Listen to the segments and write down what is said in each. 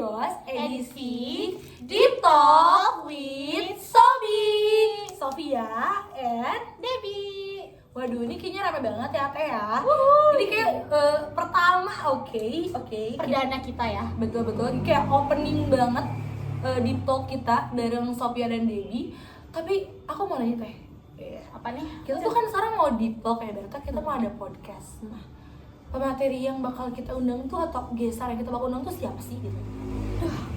Bros edisi Deep Talk with Sofia and Debbie. Waduh, ini kayaknya rame banget ya Teh ya. Ini kayak pertama, oke. Perdana kita ya. Betul. Ini kayak opening banget Deep Talk kita bareng Sofia dan Debbie. Tapi aku mau nanya Teh, Apa nih? kita tuh kan sekarang mau Deep Talk ya, berarti kita mau ada podcast. Nah, pemateri yang bakal kita undang tuh atau gestar yang kita bakal undang tuh siapa sih gitu?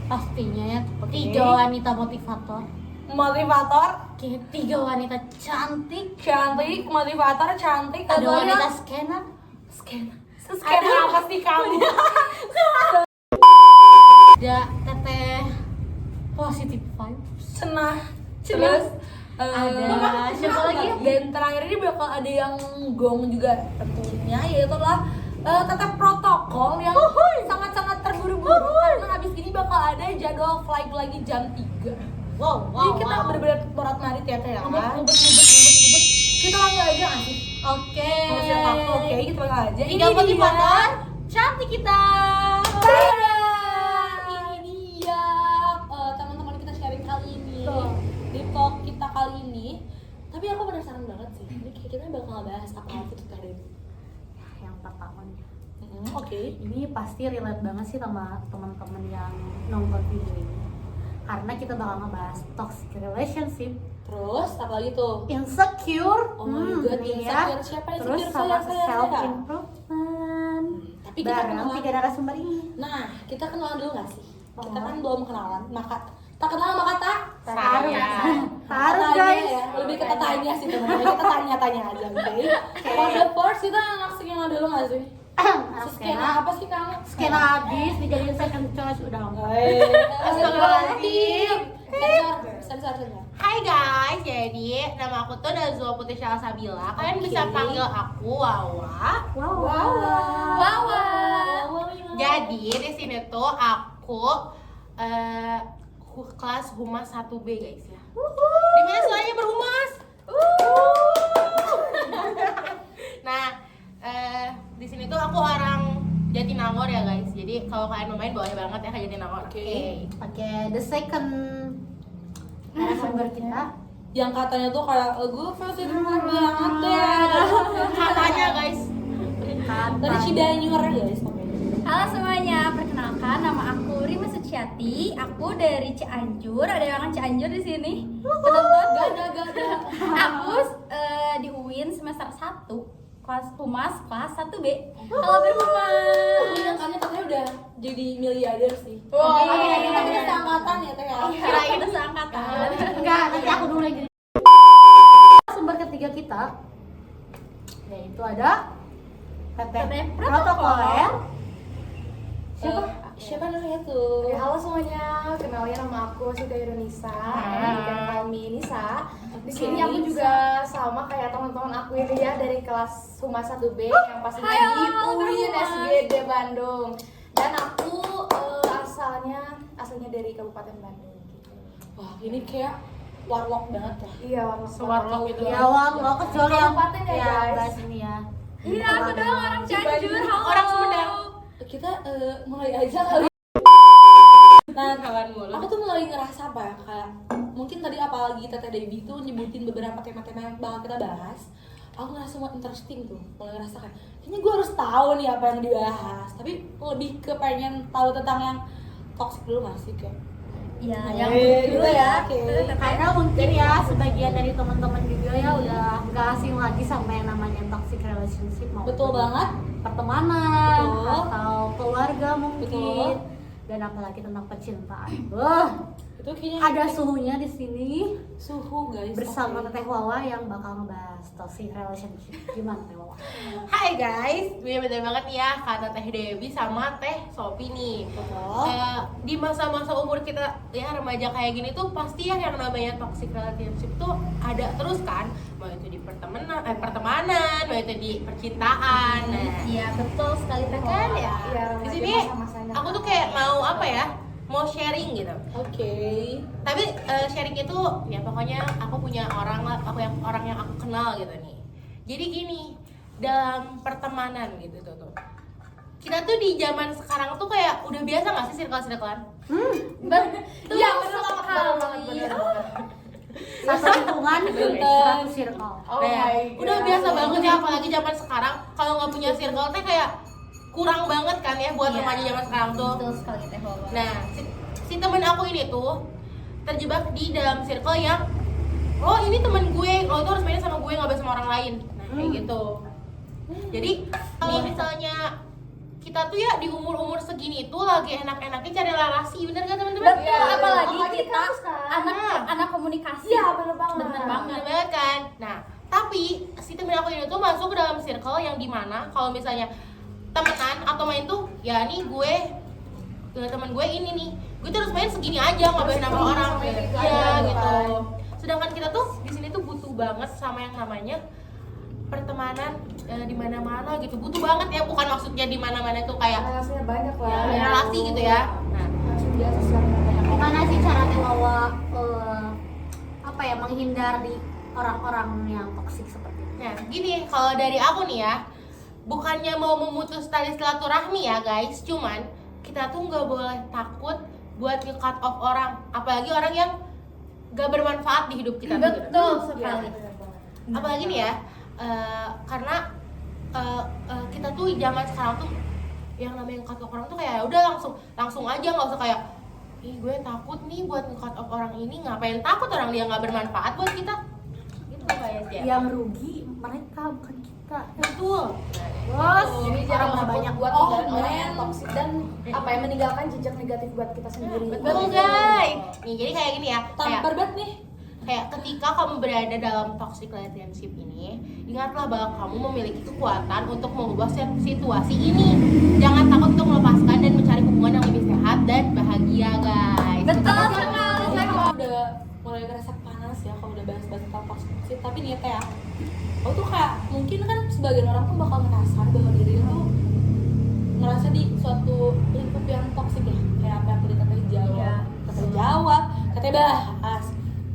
Pastinya ya, Oke. 3 wanita motivator. Motivator, Kayak 3 wanita cantik. motivator cantik, Ada atau wanita yang scanner. Scanner apa sih kamu? Ada teteh positive vibe. Cenah. Terus Ada siapa lagi? Dan terakhir ini bakal ada yang gong juga tentunya, yaitu adalah tetap protokol yang sangat-sangat terburu-buru karena habis ini bakal ada jadwal flight lagi jam 3. Jadi kita bener-bener morat-marit ya Teh ya. Ngumpet. Kita langsung aja nggak sih? Oke. Mau siap aku, oke kita langsung aja. 3 motivator cantik kita. Ini dia teman-teman kita sharing kali ini di talk kita kali ini. Tapi aku penasaran banget sih. Ini kita bakal bahas apa aja tuh Teh? Yang pertama nih. Oke. Ini pasti relate banget sih sama teman-teman yang nonton video ini. Karena kita bakal ngebahas toxic relationship, Terus apa lagi tuh? insecure, Oh my god, nih insecure. Siapa terus insecure? sama Saya. self improvement. Tapi kita Bareng kenalan. 3 narasumber ini. Nah, kita kenalan dulu nggak sih? Kita Oh. kan belum kenalan. Maka tak kenal maka tak Harus, Tanya guys. ya. Lebih kita tanya sih teman-teman. Kita tanya-tanya aja, oke? For the first kita anak skena dulu nggak sih? Skena apa sih kamu? Skena habis dijadiin second choice udah lama. Astagfirullahaladzim. Sensor. Hai guys, jadi nama aku tuh Nazwa Putri Salsabila. Kalian Oke. bisa panggil aku Wawa. Wawa. Jadi di sini tuh aku kelas Humas 1B guys ya. Dimana suaranya berhumas? Nah, di sini tuh aku orang Jatinangor ya guys. Jadi kalau kalian mau main boleh banget ya ke Jatinangor. Oke. Oke, the second narasumber kita. Yang katanya tuh kayak gue fashion banget ya. Katanya guys. Dari Cidanjur guys. Halo semuanya, perkenalkan nama aku Rima Suciati. Aku dari Cianjur. Ada orang Cianjur di sini. Penonton? Gak. Aku di UIN semester 1, kelas Humas kelas 1B. Halo berhumas. Yang katanya udah jadi miliarder sih. Wah. Kita punya seangkatan ya Teh ya. Kirain itu seangkatan. Enggak, nanti aku dulu yang jadi. Sumber ketiga kita yaitu ada Teteh protokoler. Siapa namanya tuh? Halo semuanya, kenalin nama aku Sita Ironisa, dan kami Nisa. Di sini aku juga sama kayak teman-teman aku ini ya dari kelas Humas 1B yang pastinya Hai, di halo, UIN Humas. SGD Bandung. Dan aku asalnya dari Kabupaten Bandung. Gitu. Wah, ini kayak warlock banget ya. Iya, warna Sewarlock gitu. Ya lo kecuali yang Kabupaten ya, guys. guys ini ya. Iya, aku doang orang Cianjur. Halo. Orang Sumedang. Kita mulai aja kali. Nah, Kawan mulu. aku tuh mulai ngerasa apa ya, kayak mungkin tadi apalagi Teteh Debbie tuh nyebutin beberapa tema-tema yang bakal kita bahas. Aku ngerasa semua interesting tuh, mulai ngerasa kayak kayaknya gue harus tahu nih apa yang dibahas. Tapi lebih ke pengen tahu tentang yang toxic dulu nggak sih kayak. Iya, yang Gitu dulu ya. Oke. Karena mungkin ya sebagian dari teman-teman juga ya udah nggak asing lagi sama yang namanya toxic relationship, mau Betul banget. pertemanan Betul. atau keluarga mungkin. Betul. Dan apalagi tentang percintaan. Itu kayaknya Ada suhunya di sini suhu guys. bersama Oke. Teteh Wawa yang bakal ngebahas toxic relationship. Gimana Teh Wawa? Hai guys, bener banget ya kata Teh Debbie sama Teh Sopi nih. Betul. Di masa-masa umur kita ya remaja kayak gini tuh pasti ya yang namanya toxic relationship tuh ada terus kan, mau itu di pertemanan, mau itu di percintaan. Nah, Iya, betul sekali Teh. kan ya. Iya, Di remaja sini masa-masanya. aku tuh kayak mau apa ya? Mau sharing gitu. Oke. Tapi sharing itu ya pokoknya aku punya orang yang aku kenal gitu nih. Jadi gini, dalam pertemanan gitu tuh. kita tuh di zaman sekarang tuh kayak udah biasa nggak sih circle-circlean? Betul Iya, bener banget, sekali. bener banget. Satu lingkungan, satu circle. Oh Nah, my udah God. biasa banget ya, apalagi zaman sekarang kalau nggak punya circle teh kayak kurang banget kan ya buat Iya. remaja zaman sekarang tuh. Betul sekali Teh Wawa. Nah, si temen aku ini tuh terjebak di dalam circle yang oh ini temen gue, lo tuh harus mainnya sama gue, nggak boleh sama orang lain. Nah, kayak gitu. Jadi kalau misalnya kita tuh ya di umur-umur segini tuh lagi enak-enaknya cari relasi, bener gak teman-teman? Betul, Iya. apalagi Apalagi kita kampus kan. anak komunikasi. Iya, bener banget. Bener banget. Bener banget kan? Nah, tapi si temen aku ini tuh masuk ke dalam circle yang dimana kalau misalnya temenan atau main tuh ya nih gue teman gue ini nih gue terus main segini aja nggak boleh nambah orang sama itu ya aja, gitu. kan. Sedangkan kita tuh di sini tuh butuh banget sama yang namanya pertemanan di mana-mana gitu, butuh banget ya, bukan maksudnya di mana-mana tuh kayak Relasinya banyak lah. ya, relasi gitu ya. Nah, Langsung biasa sekarang banyak. Gimana sih cara Teh Wawa apa ya menghindar di orang-orang yang toksik seperti itu? nah gini kalau dari aku nih ya, bukannya mau memutus tali silaturahmi ya guys, cuman kita tuh nggak boleh takut buat nge-cut off orang, apalagi orang yang gak bermanfaat di hidup kita tuh, gitu. Betul Iya, sekali. bener banget. Apalagi nih ya, karena kita tuh zaman sekarang tuh yang namanya cut off orang tuh kayak udah langsung aja, nggak usah kayak ih gue takut nih buat nge-cut off orang ini, ngapain takut, orang dia nggak bermanfaat buat kita gitu kayak sih ya. Yang rugi mereka bukan kita. Betul. Bos, Jadi jarang orang banget banyak buat Oh, ninggalin orang men. yang toksik dan apa ya meninggalkan jejak negatif buat kita sendiri. Betul guys. Nih jadi kayak gini ya, kayak Tampar banget nih. kayak ketika kamu berada dalam toxic relationship ini, ingatlah bahwa kamu memiliki kekuatan untuk mengubah situasi ini. Jangan takut untuk melepaskan dan mencari hubungan yang lebih sehat dan bahagia, guys. Betul sekali. Aku udah mulai ngerasa panas ya kalau udah bahas-bahas tentang toxic. Tapi nih ya, kayak aku tuh kayak mungkin kan sebagian orang tuh bakal ngerasa bahwa dirinya tuh ngerasa di suatu lingkup yang toxic ya, kayak apa yang tadi katanya Jawa, Iya. katanya Jawa, katanya bahas.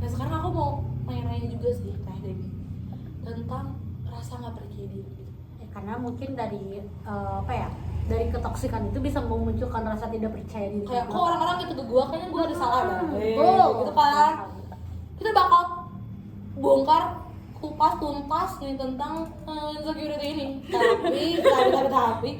Nah sekarang aku mau nanya-nanya juga sih Teh Debbie tentang rasa nggak percaya diri. karena mungkin dari apa ya, dari ketoksikan itu bisa memunculkan rasa tidak percaya diri. Kayak kok orang-orang gitu ke gua, kayaknya gua ada salah dah. Betul. Gitu kan. Kita bakal bongkar kupas tuntas nih tentang insecurity ini. Tapi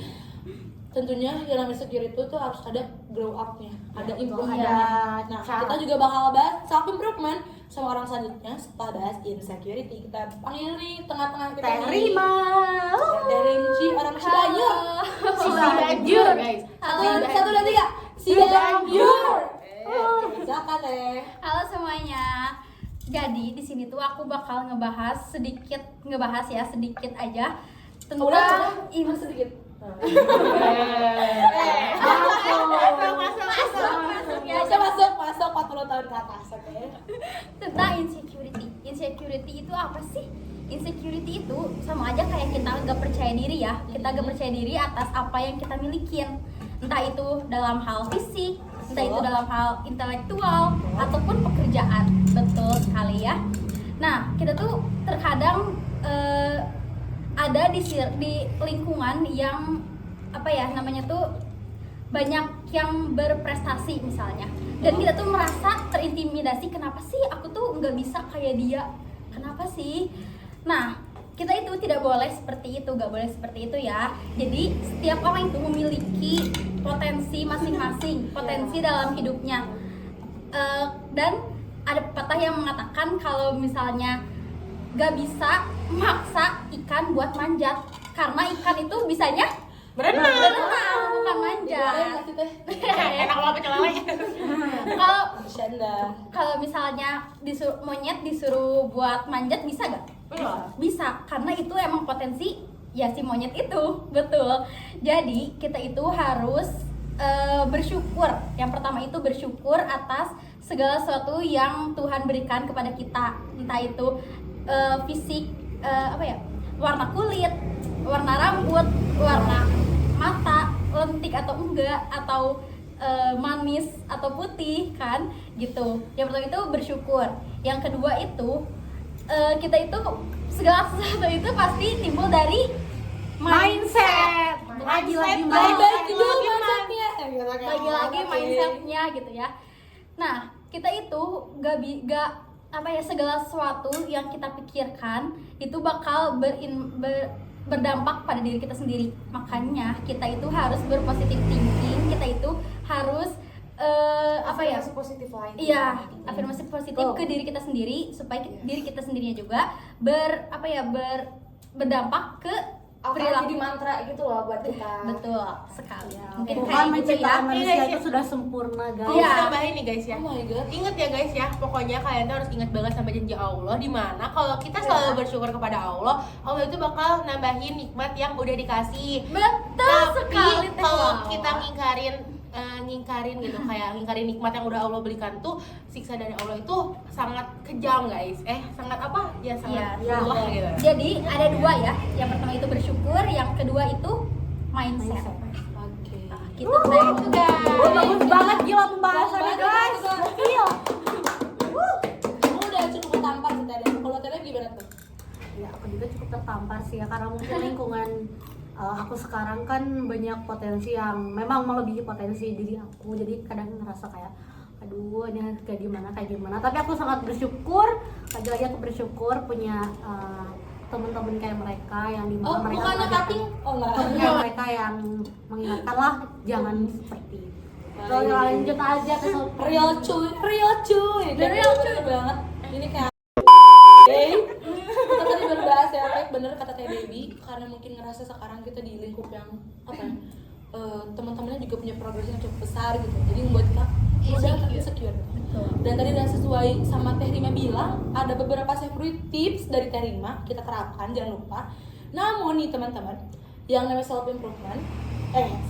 tentunya yang namanya insecurity itu tuh harus ada grow up-nya, ada improvement-nya. ada Nah, cara. kita juga bakal bahas self improvement sama orang selanjutnya setelah bahas insecurity. Kita panggil nih tengah-tengah kita Teh nih. Rima. Teh Rinci, orang Cianjur. Cianjur, guys. Satu dan tiga. Cianjur. Silakan Teh. Halo semuanya. Jadi di sini tuh aku bakal ngebahas sedikit aja tentang Ini sedikit. Masuk ya. Masuk 40 tahun ke atas, oke? tentang insecurity. Insecurity itu apa sih? Insecurity itu sama aja kayak kita gak percaya diri ya. Kita gak percaya diri atas apa yang kita milikin. Entah itu dalam hal fisik, entah itu dalam hal intelektual ataupun pekerjaan. Betul sekali ya. Nah, kita tuh terkadang ada di lingkungan yang apa ya namanya tuh banyak yang berprestasi misalnya, dan kita tuh merasa terintimidasi, kenapa sih aku tuh nggak bisa kayak dia, kenapa sih? Nah, kita itu tidak boleh seperti itu, nggak boleh seperti itu ya. Jadi setiap orang itu memiliki potensi masing-masing, potensi dalam hidupnya. Dan ada pepatah yang mengatakan kalau misalnya gak bisa maksa ikan buat manjat, karena ikan itu bisanya Berenang. bukan manjat. Kasih Teh. Enak banget pecel lele. Kalau Bercanda. kalau misalnya monyet disuruh buat manjat bisa gak? Bisa, karena itu emang potensi ya si monyet itu, betul. Jadi kita itu harus bersyukur. Yang pertama itu bersyukur atas segala sesuatu yang Tuhan berikan kepada kita, entah itu fisik, apa ya, warna kulit, warna rambut, warna mata, lentik atau enggak, atau manis atau putih kan, gitu. Yang pertama itu bersyukur. Yang kedua itu kita itu segala sesuatu itu pasti timbul dari mindset. lagi-lagi Baik-baik dulu lagi mindsetnya. Gitu kan. lagi-lagi Oke. mindsetnya gitu ya. Nah, kita itu gak apa ya, segala sesuatu yang kita pikirkan itu bakal berdampak pada diri kita sendiri. Makanya kita itu harus berpositif thinking, kita itu harus apa ya? Afirmasi positif lain. Iya, afirmasi positif ke diri kita sendiri supaya diri kita sendirinya juga berdampak ke Akan perilaku. jadi mantra gitu loh buat kita. Betul sekali. Mungkin Tuhan kayak gitu ya. menciptakan manusia Iya, itu sudah sempurna guys. Aku Iya. tambahin nih guys ya. Oh my god. Ingat ya guys ya, pokoknya kalian tuh harus ingat banget sama janji Allah, di mana kalau kita selalu bersyukur kepada Allah, Allah itu bakal nambahin nikmat yang udah dikasih. Betul sekali Tapi Teh kalau Laura. kita ngingkarin gitu, kayak ngingkarin nikmat yang udah Allah belikan tuh, siksa dari Allah itu sangat kejam guys. Sangat apa? Ya sangat Iya, Allah iya. gitu. Jadi ada dua ya. Yang pertama itu bersyukur, yang kedua itu mindset. Oke. Nah, gitu guys. Bagus banget gila pembahasannya guys. Gila. Kamu udah cukup tampar sih tadi. Kalau tadi gimana tuh? Ya aku juga cukup tertampar sih ya, karena mungkin lingkungan aku sekarang kan banyak potensi yang memang melebihi potensi diri aku, jadi kadang ngerasa kayak aduh ini kayak gimana, tapi aku sangat bersyukur, lagi-lagi aku bersyukur punya teman-teman kayak mereka yang di Oh, mereka bukan mengajarkan- cutting? Oh enggak. kayak mereka yang mengingatkan lah jangan seperti itu. Terus lanjut aja ke Real cuy. The real cuy. banget. Ini kayak kita tadi baru bahas ya, baik bener kata Teh Debbie, karena mungkin ngerasa sekarang kita di lingkup yang apa ya, teman-temannya juga punya progres yang cukup besar gitu, jadi membuat kita mudah insecure. Dan tadi udah sesuai sama Teh Rima bilang, ada beberapa security tips dari Teh Rima kita terapkan, jangan lupa. Namun nih teman-teman, yang namanya self improvement,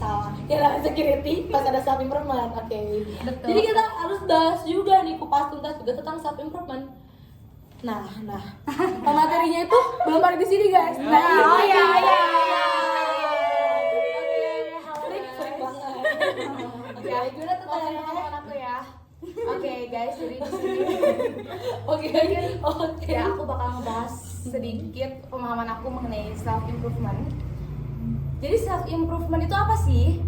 salah, yang namanya security pas ada self improvement, oke. Betul. Jadi kita harus bahas juga nih, kupas tuntas juga tentang self improvement. Nah, materinya itu belum ada di sini guys. Nah, oh ini. iya. Freak banget. Oke, gimana tuh Teh? Teman aku ya. Oke guys, jadi di sini Oke. ya aku bakal ngebahas sedikit pemahaman aku mengenai self improvement. Jadi self improvement itu apa sih?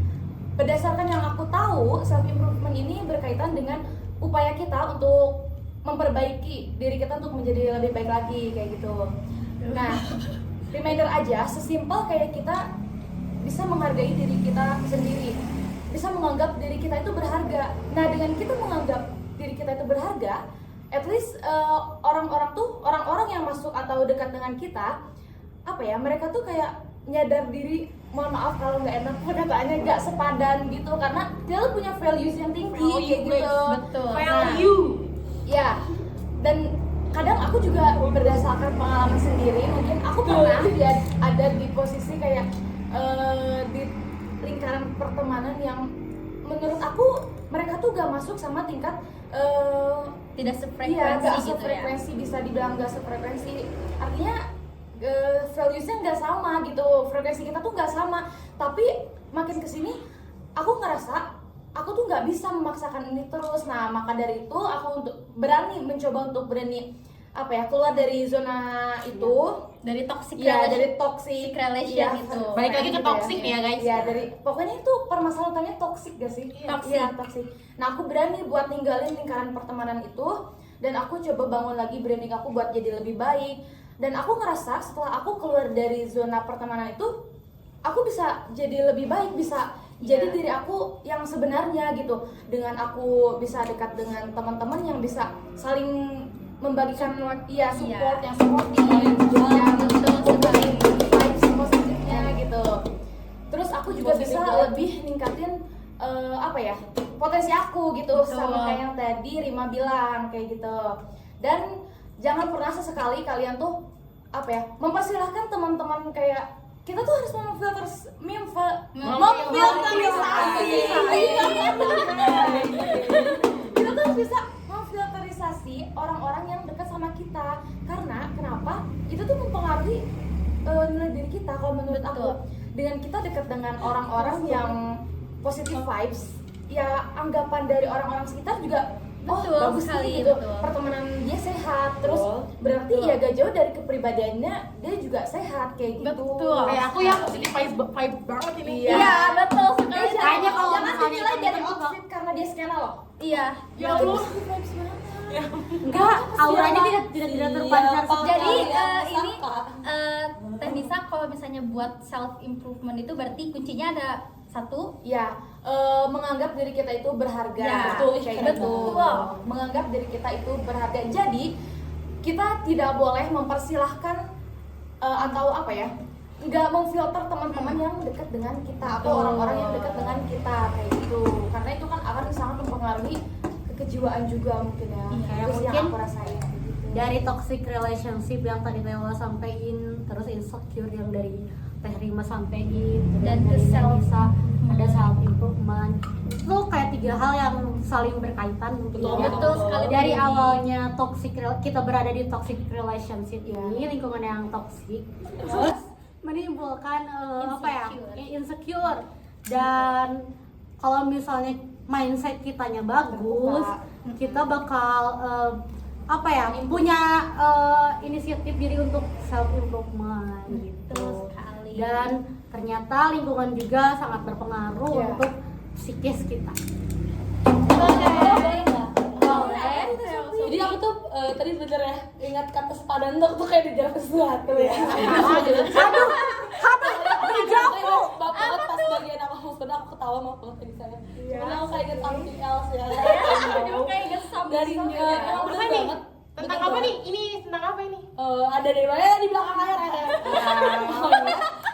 Berdasarkan yang aku tahu, self improvement ini berkaitan dengan upaya kita untuk memperbaiki diri kita untuk menjadi lebih baik lagi kayak gitu. Nah, reminder aja, sesimpel kayak kita bisa menghargai diri kita sendiri, bisa menganggap diri kita itu berharga. Nah, dengan kita menganggap diri kita itu berharga, at least orang-orang yang masuk atau dekat dengan kita, apa ya, mereka tuh kayak nyadar diri, mohon maaf kalau nggak enak perkataannya, nggak sepadan gitu, karena dia tuh punya values yang tinggi kayak gitu. Betul. Value. Ya, dan kadang aku juga berdasarkan pengalaman sendiri, mungkin aku pernah ya ada di posisi kayak di lingkaran pertemanan yang menurut aku mereka tuh gak masuk sama tingkat Tidak iya, sefrekuensi gak gitu ya. sefrekuensi, bisa dibilang gak sefrekuensi, artinya values-nya gak sama gitu, frekuensi kita tuh gak sama. Tapi makin kesini aku ngerasa aku tuh nggak bisa memaksakan ini terus. Nah, maka dari itu aku mencoba untuk apa ya, keluar dari zona itu, Dari toxic ya relation. dari toxic relation ya, itu. Balik lagi ke gitu toxic nih ya guys. ya dari pokoknya itu permasalahannya toxic gak sih? Toxic. Iya, toxic. Nah, aku berani buat ninggalin lingkaran pertemanan itu, dan aku coba bangun lagi branding aku buat jadi lebih baik. Dan aku ngerasa setelah aku keluar dari zona pertemanan itu, aku bisa jadi lebih baik, bisa jadi diri aku yang sebenarnya gitu. Dengan aku bisa dekat dengan teman-teman yang bisa saling membagikan support yang supportive, yang sekali. vibes positifnya gitu. Terus aku juga bisa lebih ningkatin apa ya, potensi aku gitu. Betul. Sama kayak yang tadi Rima bilang kayak gitu. Dan jangan pernah sesekali kalian tuh apa ya, mempersilahkan teman-teman kayak kita tuh harus kita tuh harus bisa memfilterisasi orang-orang yang dekat sama kita. Karena kenapa? Itu tuh mempengaruhi nilai diri kita kalau menurut aku. Dengan kita dekat dengan orang-orang yang positive vibes, ya anggapan dari orang-orang sekitar juga Betul bagus sekali, nih gitu. betul. Pertemanan dia sehat, terus berarti ya gak jauh dari kepribadiannya dia juga sehat kayak gitu. Betul. Kayak aku yang positif vibe banget ini. Iya, betul sekali. Kayaknya kalau jangan misalnya dinilai kamu dari itu outfit karena dia skena loh. Iya. Ya Allah. enggak, auranya tidak terpancar. Jadi Iya, ini Kak. Teh Nisa kalau misalnya buat self improvement itu berarti kuncinya ada satu. Ya, menganggap diri kita itu berharga. Ya, betul, kayak betul. gitu. Menganggap diri kita itu berharga. Jadi kita tidak boleh mempersilahkan atau apa ya? Nggak memfilter teman-teman yang dekat dengan kita atau orang-orang yang dekat dengan kita kayak gitu. Karena itu kan akan sangat mempengaruhi kejiwaan juga mungkin ya. Kayak Terus yang mungkin aku rasain kayak gitu. dari toxic relationship yang tadi Teo sampein, terus insecure yang dari Teh Rima sampein, Dan dari ke self- Nisa ada self improvement. Itu kayak 3 hal yang saling berkaitan mungkin Betul, ya. Betul sekali. Dari awalnya kita berada di toxic relationship ini, lingkungan yang toxic, terus menimbulkan apa ya, insecure. Dan kalau misalnya mindset kitanya bagus, kita bakal apa ya, punya inisiatif diri untuk self improvement gitu. Betul sekali. Dan ternyata lingkungan juga sangat berpengaruh Iya. untuk psikis kita. Jadi aku tuh tadi bener ya ingat kata sepadan tuh kayak di jalan sesuatu ya. Aduh, Dejavu. Banget pas bagian aku mau sepeda aku ketawa sama banget tadi saya. Karena aku kayak inget something else ya. Aduh, kayak inget something Dari juga. emang Apa bener nih? banget. Tentang Bener apa banget. nih? Ini tentang apa ini? Ada di mana di belakang layar ya.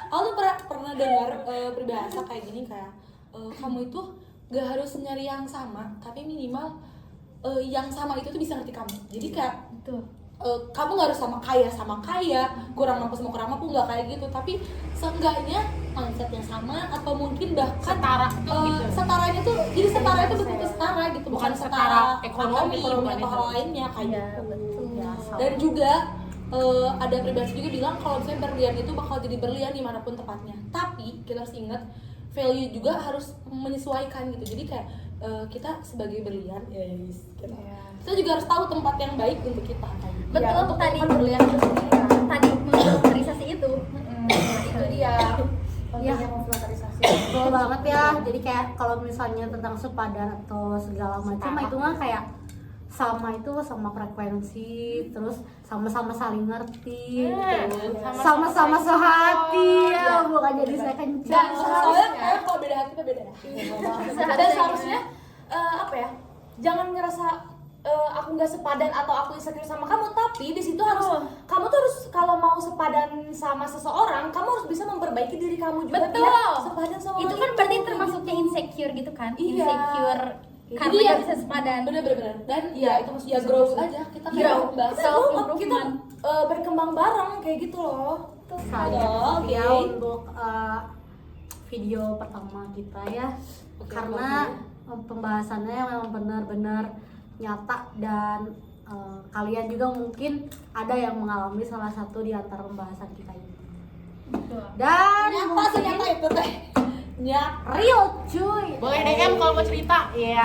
Aku tuh pernah dengar peribahasa kayak gini kayak kamu itu gak harus nyari yang sama, tapi minimal yang sama itu tuh bisa ngerti kamu. Jadi kayak kamu gak harus sama kaya, kurang mampu sama kurang mampu, nggak kayak gitu. Tapi seenggaknya mindset yang sama atau mungkin bahkan Setara tuh gitu. setaranya tuh jadi setara itu betul-betul setara gitu, Bukan setara ekonomi, bukan atau itu. hal lainnya kayak Iya, gitu. betul. Dan juga ada peribahasa juga bilang kalau misalnya berlian itu bakal jadi berlian dimanapun tempatnya. Tapi kita harus ingat value juga harus menyesuaikan gitu. Jadi kayak kita sebagai berlian, kita juga harus tahu tempat yang baik untuk kita. Kayak gitu. Betul, untuk tadi teman berlian itu sendiri kan. tadi memfilterisasi itu. Itu dia pentingnya Iya. memfilterisasi. Betul banget ya. Jadi kayak kalau misalnya tentang sepadan atau segala macam itu mah kayak sama itu sama frekuensi, terus sama-sama saling ngerti, gitu. sama-sama sehati ya, bukan jadi saya Dan kencang. soalnya kayak kalau beda hati tuh beda ya. Dan seharusnya apa ya? Jangan ngerasa aku nggak sepadan atau aku insecure sama kamu, tapi di situ harus kamu tuh harus kalau mau sepadan sama seseorang, kamu harus bisa memperbaiki diri kamu juga. Betul. biar sepadan sama Itu orang kan berarti kayak termasuknya gitu. insecure gitu kan? Iya. Insecure karena Jadi nggak ya, bisa sepadan. Bener-bener. Dan Iya, itu itu ya maksudnya grow bisa. aja kita Grow. kayak Kita self grow up, kita improvement. berkembang bareng kayak gitu loh. Saya Oke. ya untuk video pertama kita ya, Oke, karena pembahasannya memang benar-benar nyata dan kalian juga mungkin ada yang mengalami salah satu di antara pembahasan kita ini. Dan nyata mungkin senyata itu teh. Nyata. real cuy. Boleh DM kalau mau cerita. Iya.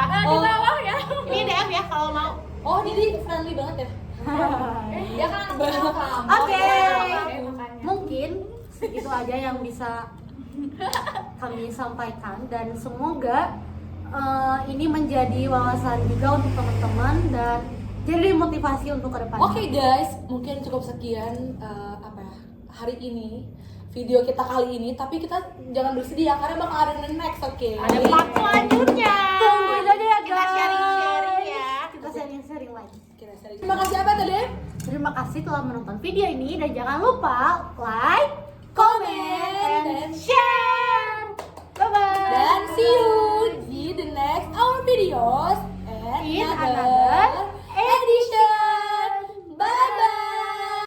Di bawah ya. Ini DM ya kalau mau. Oh, jadi friendly banget ya. Ya kan anak kamu. Oke. Makanya. Mungkin segitu aja yang bisa kami sampaikan dan semoga ini menjadi wawasan juga untuk teman-teman dan jadi motivasi untuk kedepannya. Oke guys, mungkin cukup sekian apa ya, hari ini video kita kali ini, tapi kita jangan bersedih ya karena bakal ada next, oke? Ada part selanjutnya. Tungguin aja ya Kita guys. sharing-sharing ya. Kita sharing-sharing lagi. Terima kasih apa tadi? Terima kasih telah menonton video ini dan jangan lupa like, comment, and share. Bye bye. Dan see you di the next our videos and In another another